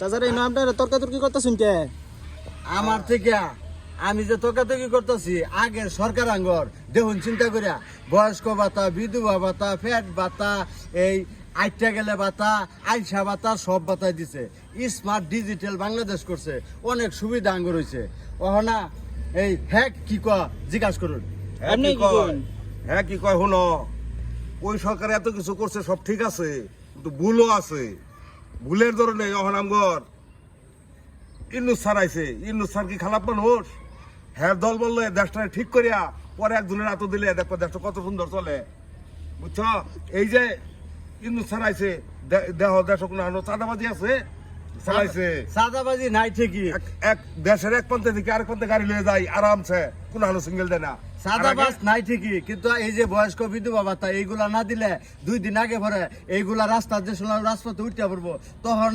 চাচারে এই নামটা তর্কাতর্কি করতেছেন কে? আমার থেকে আমি যে তর্কাতর্কি করতেছি আগের সরকার আঙ্গর দেখুন চিন্তা করিয়া বয়স্ক ভাতা, বিধবা ভাতা, ফ্যাট ভাতা, এই আইটা গেলে ভাতা, আইসা ভাতা সব ভাতা দিছে। স্মার্ট ডিজিটাল বাংলাদেশ করছে, অনেক সুবিধা আঙ্গর হয়েছে। ওহনা এই হ্যাক কি কয় জিজ্ঞাসা করুন। আপনি কি করেন? হ্যাঁ কি কয় শুনো, ওই সরকার এত কিছু করছে সব ঠিক আছে, কিন্তু ভুলও আছে। ভুলের ধরনে যখন আমগর ইন্নুস স্যার আইছে, ইন্নুস স্যার কি খারাপ মানুষ? হ্যাঁ দল বললে দেশটা ঠিক করিয়া পরে একজনের হাত দিলে দেখো দেশটা কত সুন্দর চলে, বুঝছো? এই যে ইন্নুস স্যার আইছে, দেহ দেশ কোনো চাঁদাবাজি আছে চালাইছে। সাদাবাজি নাই ঠিকই, এক দেশের এক প্রান্তে থেকে আরেক প্রান্তে গাড়ি লয়ে যায় আরামসে, কোনো হানো সিঙ্গেল দেয় না। সাদাবাজ নাই ঠিকই, কিন্তু এই যে বয়স্ক বিধবা ভাতা এইগুলা না দিলে 2 দিন আগে পরে এইগুলা রাস্তা যে রাজপথে উঠতে পারবো তখন